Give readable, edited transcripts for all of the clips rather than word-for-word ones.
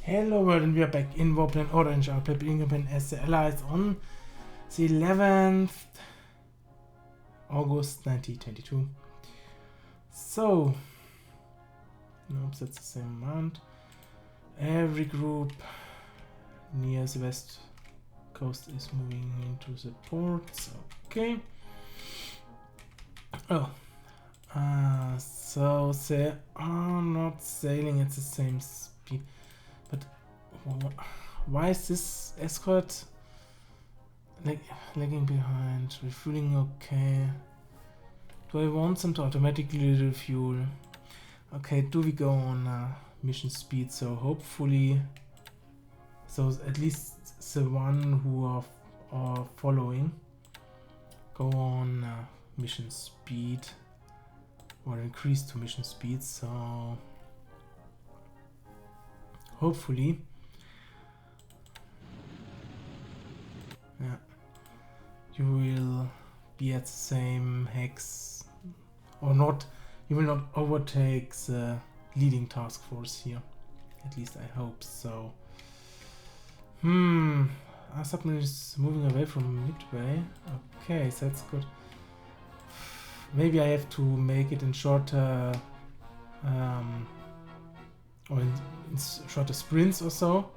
Hello world, and we are back in Warplan Orange, our PBEM as the Allies on the 11th August 1922. So, nope, that's the same amount. Every group near the west coast is moving into the ports. Okay. Oh, so they are not sailing at the same speed. But why is this escort lagging behind? Refueling okay. Do I want them to automatically refuel? Okay, do we go on mission speed? So hopefully, so at least the one who are following go on mission speed or increase to mission speed. So hopefully, yeah, you will be at the same hex or not. You will not overtake the leading task force here. At least I hope so. Our submarine is moving away from Midway. Okay, so that's good. Maybe I have to make it in shorter or in shorter sprints or so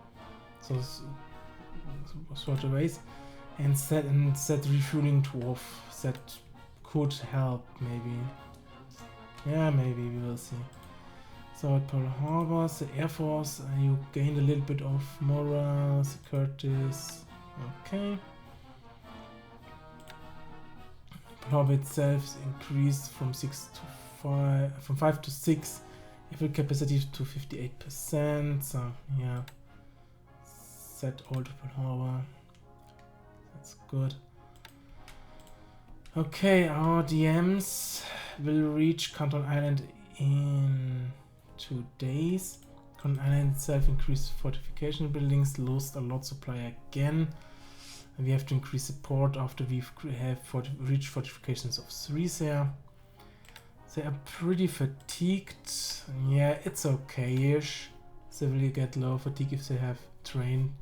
shorter ways, and set refueling to off. That could help, maybe. Yeah, maybe we will see. So at Pearl Harbor, the Air Force, you gained a little bit of morale. The Curtis, okay. Pearl Harbor itself increased from 5 to 6. Fuel capacity to 58%. So yeah, set all to Pearl Harbor. That's good. Okay, our DMs will reach Canton Island in 2 days. Canton Island itself increased fortification buildings, lost a lot supply again. And we have to increase support after we have reached fortifications of 3 there. They are pretty fatigued. Yeah, it's okay-ish. They will get low fatigue if they have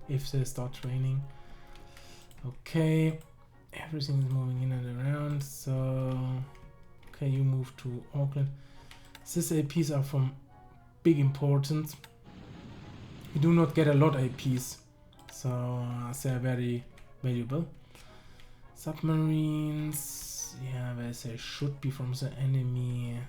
if they start training. Okay, everything is moving in and around. So, okay, you move to Auckland. These APs are from big importance. We do not get a lot APs, so they are very valuable. Submarines, yeah, where they should be from the enemy.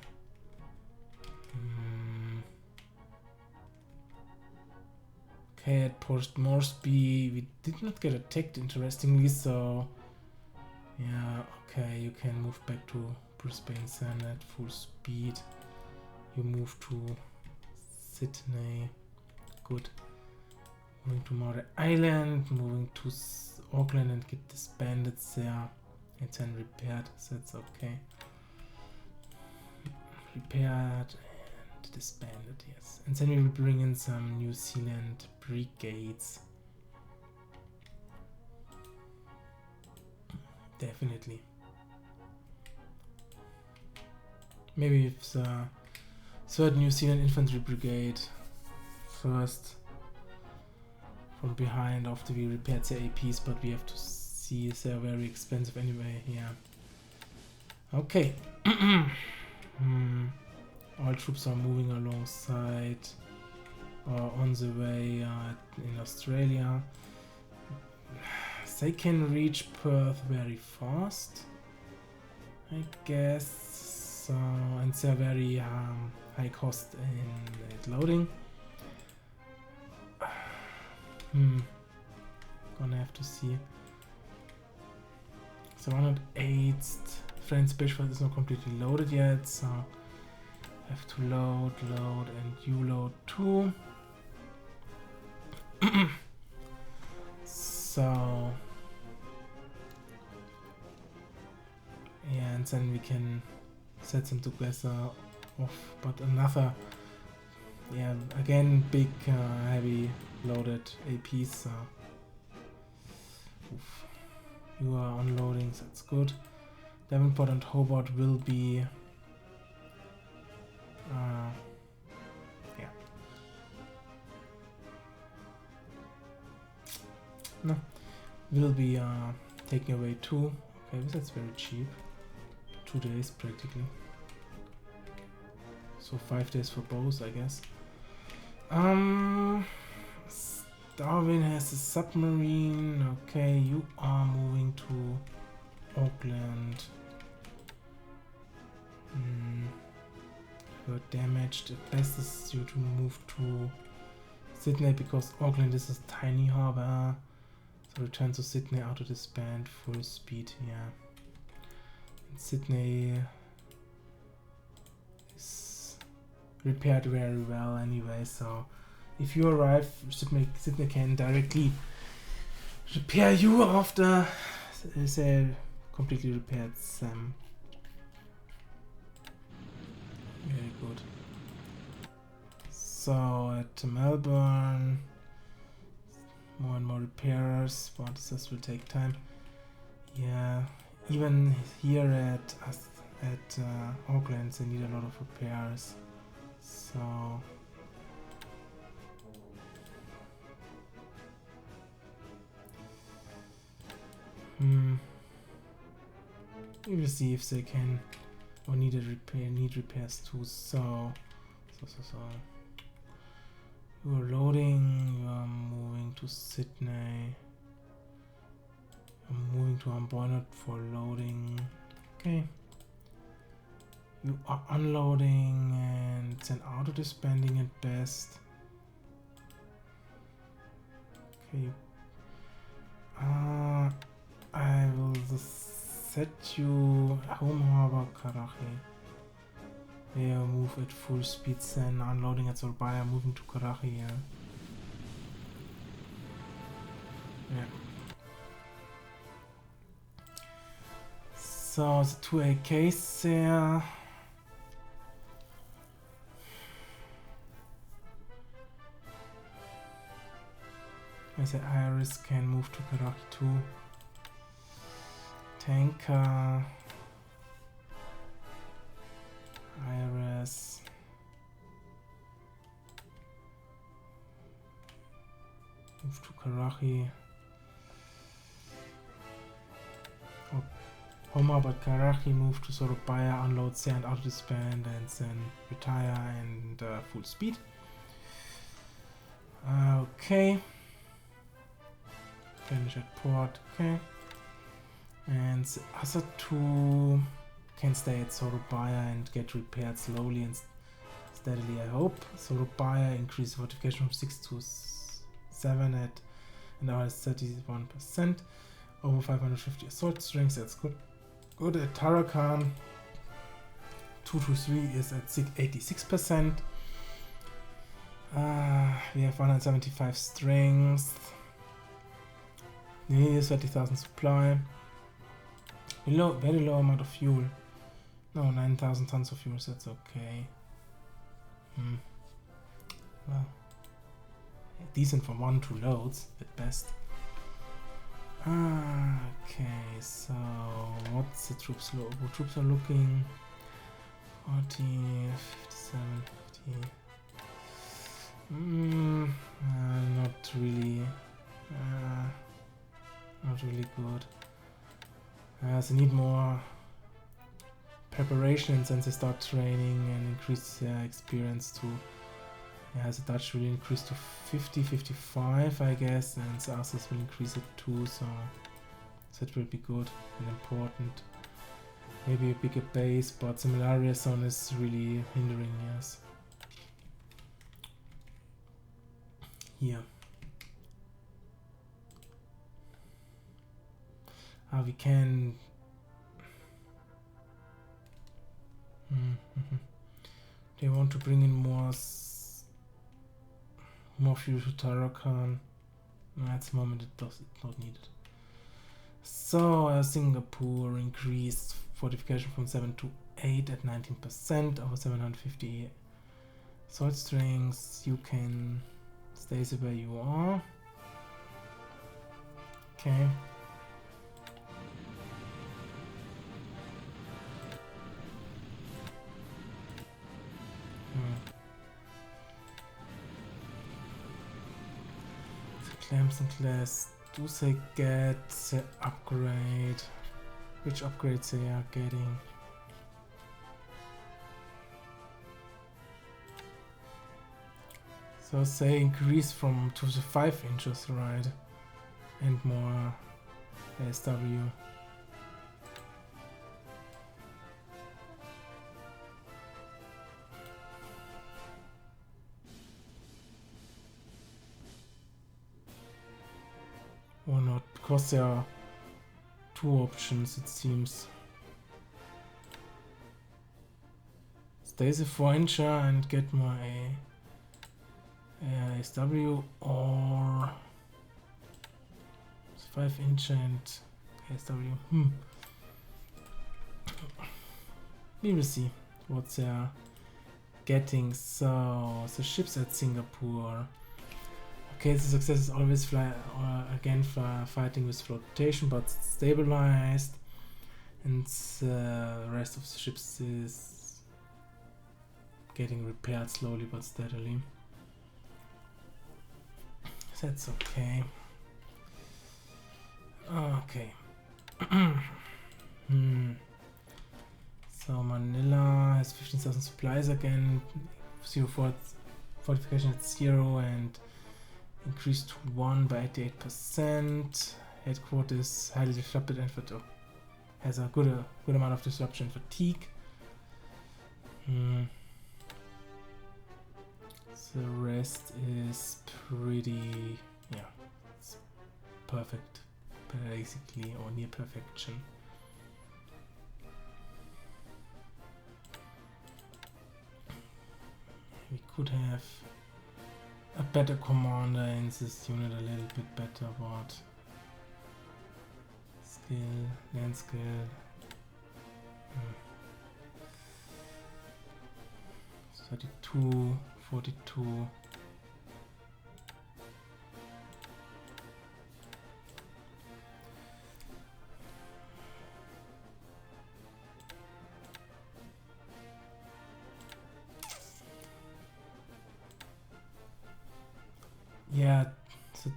Okay, at Port Moresby, we did not get attacked, interestingly, so yeah, okay, you can move back to Brisbane Sand at full speed. You move to Sydney, good. Moving to Maury Island, moving to Auckland and get disbanded there. And then repaired, so that's okay. Repaired and disbanded, yes. And then we will bring in some New Zealand brigades. Definitely. Maybe if the 3rd New Zealand Infantry Brigade first from behind after we repaired the APs, but we have to see they're very expensive anyway. Yeah. Okay. All troops are moving alongside or on the way in Australia. They can reach Perth very fast, I guess. So, and they're very high cost in loading. Gonna have to see. So 108th Friends Bishop is not completely loaded yet, so have to load, and you load too. So yeah, and then we can set them together off, but another, yeah, again big heavy loaded APs. So oof. You are unloading, so that's good. Devonport and Hobart will be yeah. No, will be taking away 2. Okay, that's very cheap. 2 days practically. So 5 days for both, I guess. Darwin has a submarine. Okay, you are moving to Auckland. You're damaged. It best is you to move to Sydney because Auckland is a tiny harbor. So return to Sydney, auto disband, full speed. Yeah. And Sydney is repaired very well anyway. So if you arrive, Sydney can directly repair you after they completely repaired Sam. Very good. So at Melbourne, more and more repairs, but this will take time. Yeah, even here at Auckland, they need a lot of repairs. So we will see if they can or need repairs too. So you are loading, you are moving to Sydney. I'm moving to Hamburg for loading. Okay. You are unloading and then auto disbanding at best. Okay. I will set you home harbor Karachi. Yeah, move at full speed then unloading at Surabaya, moving to Karachi, yeah. Yeah. So the 2 AKs there. I say Iris can move to Karachi too. Tanker. Iris. Move to Karachi. Oh, Homa, but Karachi move to Surabaya, unload sand, auto disband, and then retire and full speed. Okay. Finish at port. Okay. And the other 2 can stay at Surabaya and get repaired slowly and steadily, I hope. Surabaya increase fortification from 6 to 7 at and now has 31%. Over 550 assault strength, that's good. Good at Tarakan. 2 to 3 is at 86%. We have 175 strength. Nearly 30,000 supply. Very low amount of fuel. No, 9,000 tons of fuel, so that's okay. Well, decent for 1-2 loads at best. Okay, so what's the troops low? Troops are looking 40, 57, 50. Not really good. They need more preparations and they start training and increase their experience to. The Dutch will increase to 50, 55, I guess, and the others will increase it too, so that will be good and important. Maybe a bigger base, but the malaria zone is really hindering us. Here. We can. They want to bring in more fuel to Tarakan. At the moment it's not needed. So Singapore increased fortification from 7 to 8 at 19%, over 750 sword strings. You can stay where you are. Okay. Clamson class Do they get the upgrade? Which upgrades they are getting? So they increase from 2 to 5 inches, right? And more SW. Or not, because there are 2 options, it seems. Stay the 4 incher and get more SW, or 5 incher and SW. We will see what they are getting. So the ships at Singapore. Okay, the success is always again fighting with flotation, but stabilized, and the rest of the ships is getting repaired slowly but steadily. That's okay. Okay. So Manila has 15,000 supplies again, 0 fortification at 0, and increased to 1 by 88%. Headquarters highly disrupted and has a good amount of disruption and fatigue. The rest is pretty, yeah, it's perfect, basically, or near perfection. We could have a better commander in this unit, a little bit better, but skill, land skill. 32, 42. Yeah, the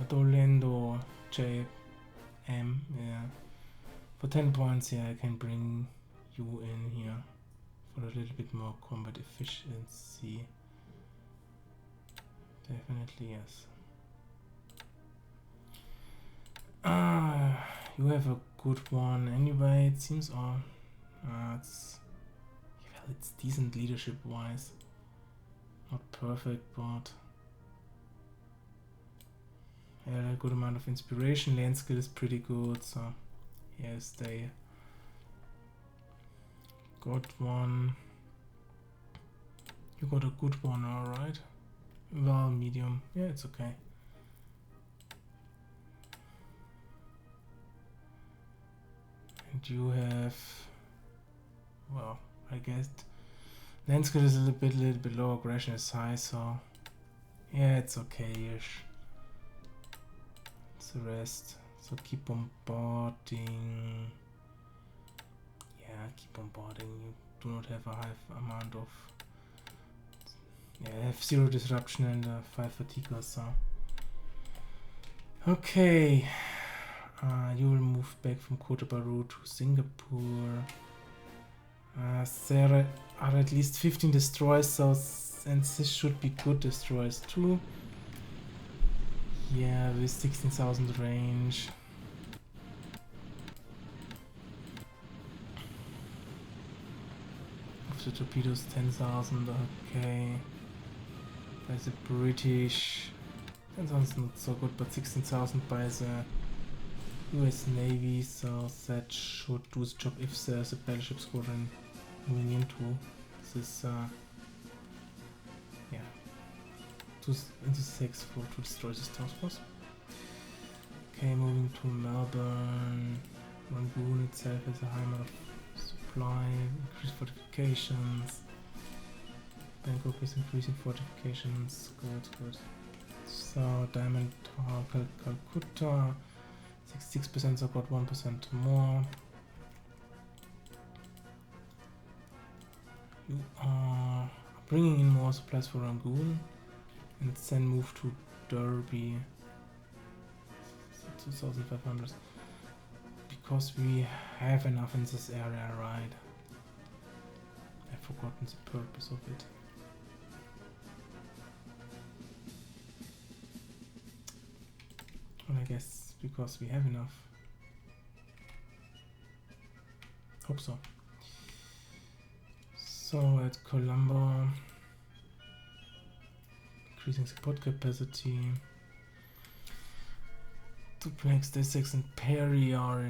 Dolendo JM, yeah. For 10 points, yeah, I can bring you in here for a little bit more combat efficiency. Definitely, yes. You have a good one anyway, it seems, or it's decent leadership wise. Not perfect, but yeah, a good amount of inspiration. Land skill is pretty good, so yes, they got one. You got a good one, alright. Well, medium. Yeah, it's okay. And you have, well, I guess land skill is a little bit low, aggression is high, so yeah, it's okay-ish. It's the rest. So keep bombarding. Yeah, keep bombarding. You do not have a high amount of. Yeah, I have 0 disruption and 5 fatiguers, so. Okay. You will move back from Kota Baru to Singapore. There are at least 15 destroyers, so and this should be good destroyers too. Yeah, with 16,000 range. Of the torpedoes, 10,000. Okay. By the British, 10,000 is not so good, but 16,000 by the US Navy, so that should do the job if there's a battleship squadron moving into this, yeah, into 6 to destroy this task force. Okay, moving to Melbourne. Rangoon itself has a high amount of supply, increased fortifications. Bangkok is increasing fortifications, good. So, Diamond Calcutta. 66%, so got 1% more. You are bringing in more supplies for Rangoon and then move to Derby. 2,500. Because we have enough in this area, right? I've forgotten the purpose of it. Well, I guess because we have enough. Hope so. So at Colombo, increasing support capacity. Duplex, D6 and Perry are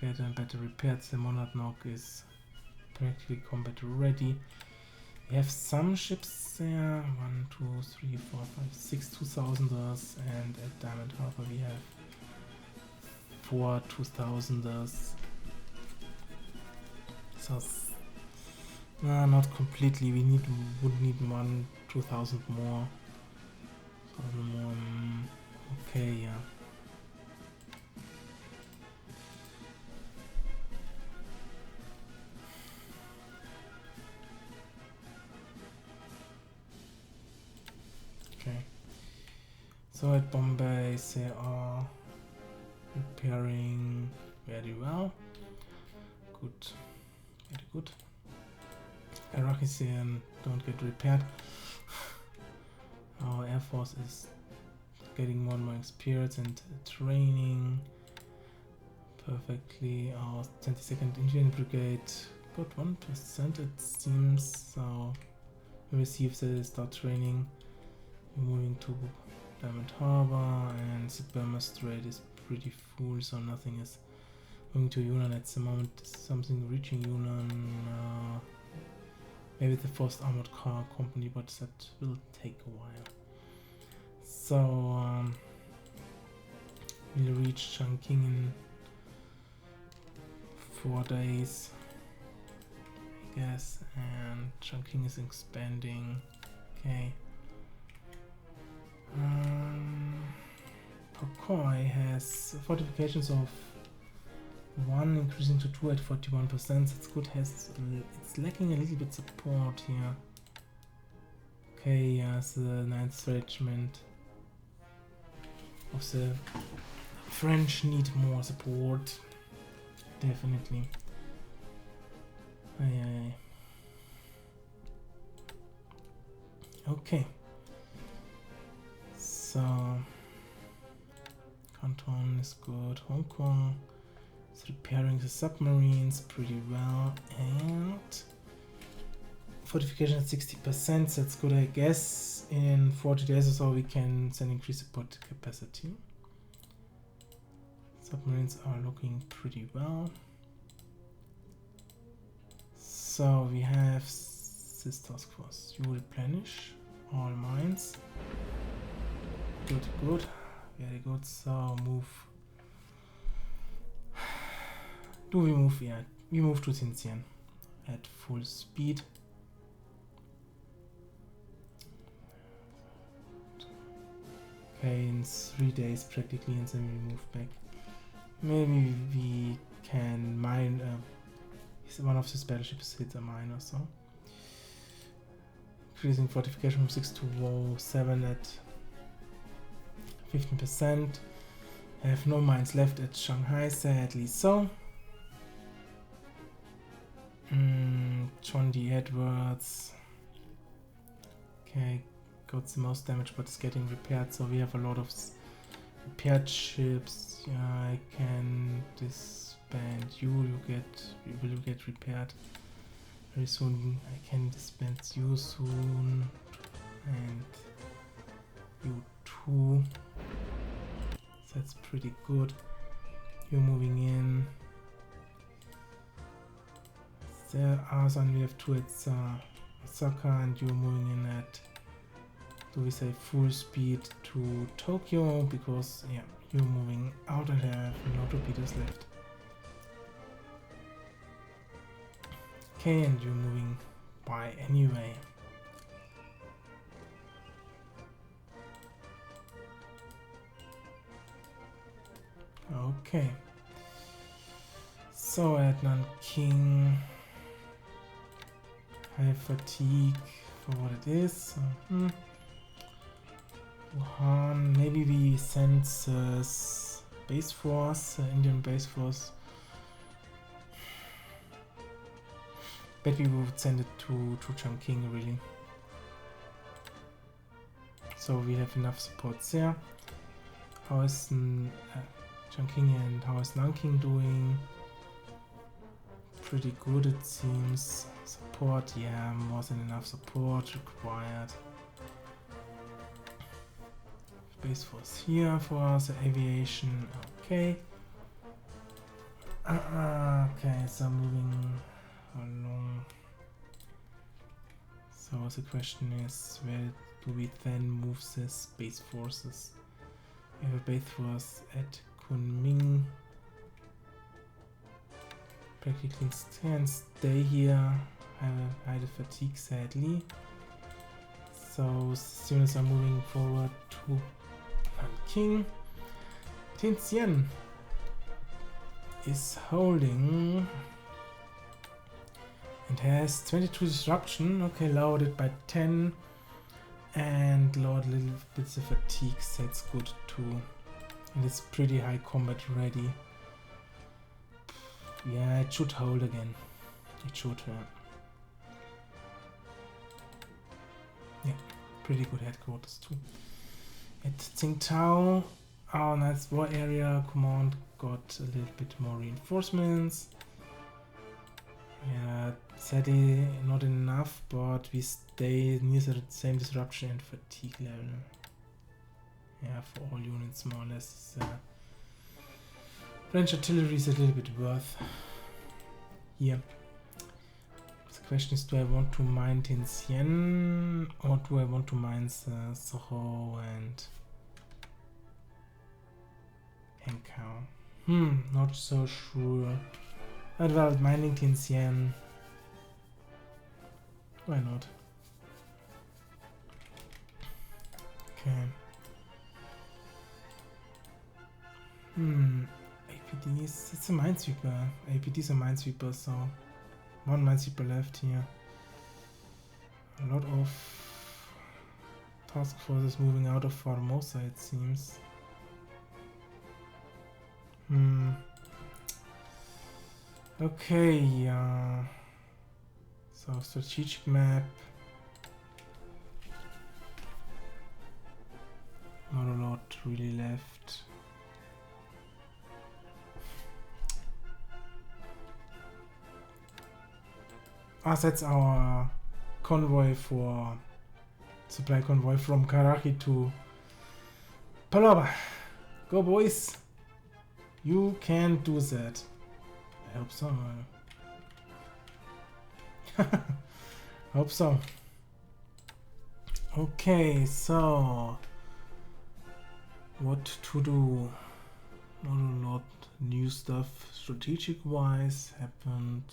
better and better repaired. The Monad Knock is practically combat ready. We have some ships there. 1, 2, 3, 4, 5, 6 2000ers, and at Diamond Harbor we have 4 2000ers. So not completely. We would need 1 2000 more. Okay, yeah. Okay. So at Bombay they are repairing very well. Good. Very good. Arakisian don't get repaired. Our Air Force is getting more and more experience and training perfectly. Our 22nd Indian Brigade got 1%, it seems. So we'll see if they start training. We're moving to Diamond Harbor, and the Burma Strait is pretty full, so nothing is moving to Yunnan at the moment. Something reaching Yunnan. Maybe the first armored car company, but that will take a while. So we'll reach Chongqing in 4 days, I guess, and Chongqing is expanding. Okay. Pokoi has fortifications of 1 increasing to 2 at 41%. That's good. It's lacking a little bit support here. Okay, yes, the 9th Regiment of the French need more support. Definitely. Aye. Okay. So Canton is good. Hong Kong is repairing the submarines pretty well, and fortification at 60%. That's good, I guess. In 40 days or so we can then increase support capacity. Submarines are looking pretty well. So we have this task force. You replenish all mines. Good. Very good. So move. Do we move? Yeah, we move to Xinjiang at full speed. Okay, in 3 days practically, and then we move back. Maybe we can mine. One of these battleships hit a mine or so. Increasing fortification from 6 to 7 at 15%. I have no mines left at Shanghai, sadly so. John D. Edwards. Okay, got the most damage but it's getting repaired, so we have a lot of repaired ships. Yeah, I can disband you. You will get repaired very soon. I can disband you soon, and you too. That's pretty good. You're moving in. There are some, we have 2 at Osaka, and you're moving in at, do we say, full speed to Tokyo, because yeah, you're moving out and have no torpedoes left. Okay, and you're moving by anyway. Okay. So at Nanking, high fatigue for what it is. Wuhan, maybe we send this base force, Indian base force. Bet we would send it to Chongqing, really. So we have enough support there. How is Chongqing and how is Nanking doing? Pretty good, it seems. Support, yeah, more than enough support required. Base force here for the aviation, okay. Okay, so moving along. So the question is, where do we then move this base forces? We have a base force at Kunming. Practically stay here. I have fatigue, sadly. So as soon as I'm moving forward to Nanking, Tianjin is holding and has 22 disruption. Okay, lowered it by 10 and lowered a little bit the fatigue. That's good too. And it's pretty high combat ready. Yeah, it should hold again. It should. Yeah, pretty good headquarters too. At Tsingtao, our nice war area command got a little bit more reinforcements. Yeah, sadly not enough, but we stay near the same disruption and fatigue level. Yeah, for all units more or less. French artillery is a little bit worth here. The question is, do I want to mine Tianjin or do I want to mine Soho and Hankow? Not so sure. But well, mining Tianjin, why not? Okay. APDs, it's a minesweeper. APDs are minesweeper, so one minesweeper left here. A lot of task forces moving out of Formosa, it seems. Okay, so strategic map. Not a lot really left. That's our convoy for supply convoy from Karachi to Palaba. Go boys! You can do that. I hope so. Hope so. Okay, so what to do? Not a lot new stuff strategic wise happened.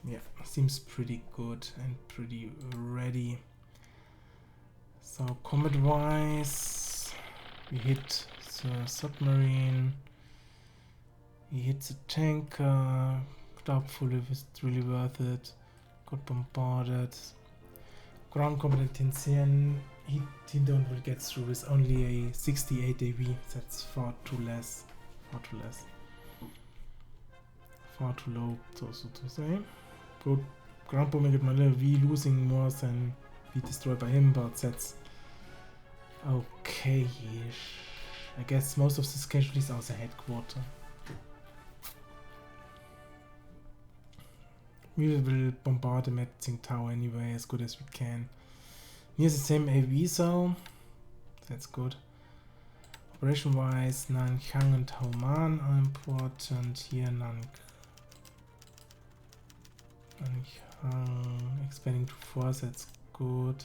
Yeah, seems pretty good and pretty ready. So combat wise, we hit the submarine, we hit the tanker, doubtful if it's really worth it, got bombarded. Ground combat in Tianjin, he don't really get through with only a 68 AV, that's far too less, far too low, so to say. Good ground bombing at my level V, losing more than we destroyed by him, but that's okay-ish. I guess most of the casualties are the headquarter. We will bombard him at Tsingtao anyway, as good as we can. Near the same AV, so that's good. Operation wise, Nanchang and Taoman are important. Here, expanding to 4, that's good.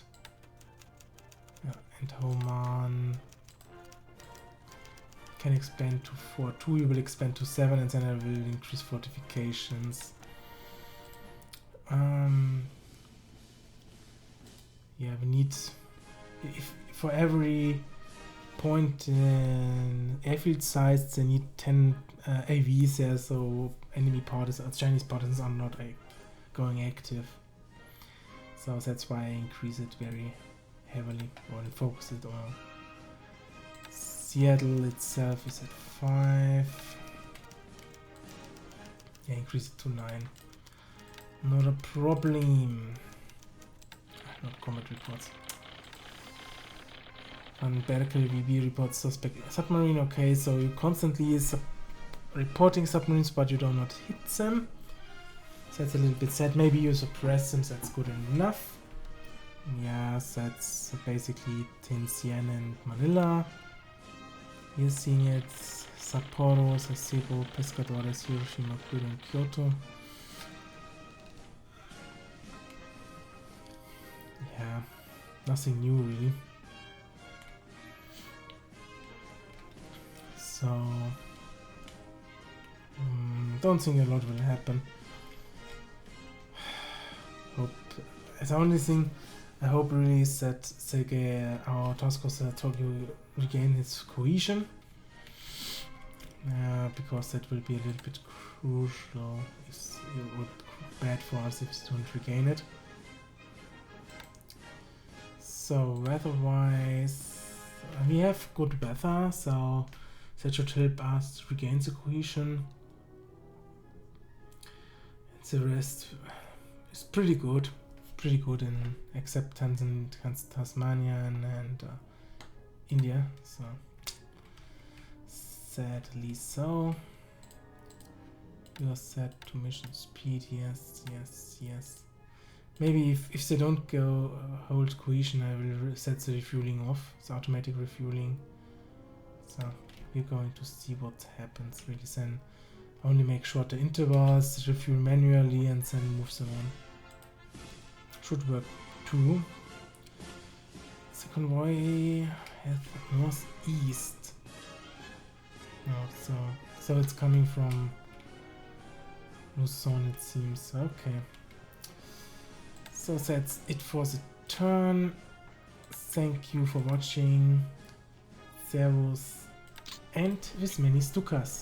Yeah, and Homan can expand to 4. 2 you will expand to 7, and then I will increase fortifications. Yeah, we need, if for every point in airfield size, they need 10 AVs there, so enemy partisans, Chinese partisans are not going active. So that's why I increase it very heavily or focus it on. Seattle itself is at 5. Yeah, increase it to 9. Not a problem. Not combat reports. And Berkeley VB reports suspect submarine. Okay, so you constantly reporting submarines, but you do not hit them. So that's a little bit sad. Maybe you suppress them, that's good enough. Yes, that's basically Tianjin and Manila. You're seeing it. Sapporo, Sasebo, Pescadores, Hiroshima, Kyoto, and Kyoto. Yeah, nothing new really. So, don't think a lot will happen. Hope. The only thing I hope really is that our task force Tokyo regain its cohesion. Because that will be a little bit crucial. It would be bad for us if we don't regain it. So weather-wise, we have good weather, so that should help us regain the cohesion. And the rest is pretty good in except Tasmania and India. So sadly so. You are set to mission speed. Yes. Maybe if they don't go hold cohesion, I will set the refueling off. It's automatic refueling. So we're going to see what happens. Really, then only make shorter intervals, refuel manually, and then move them on. Should work too. The convoy has northeast. Oh, so it's coming from Luzon, it seems. Okay. So that's it for the turn. Thank you for watching. Servus and with many Stukas.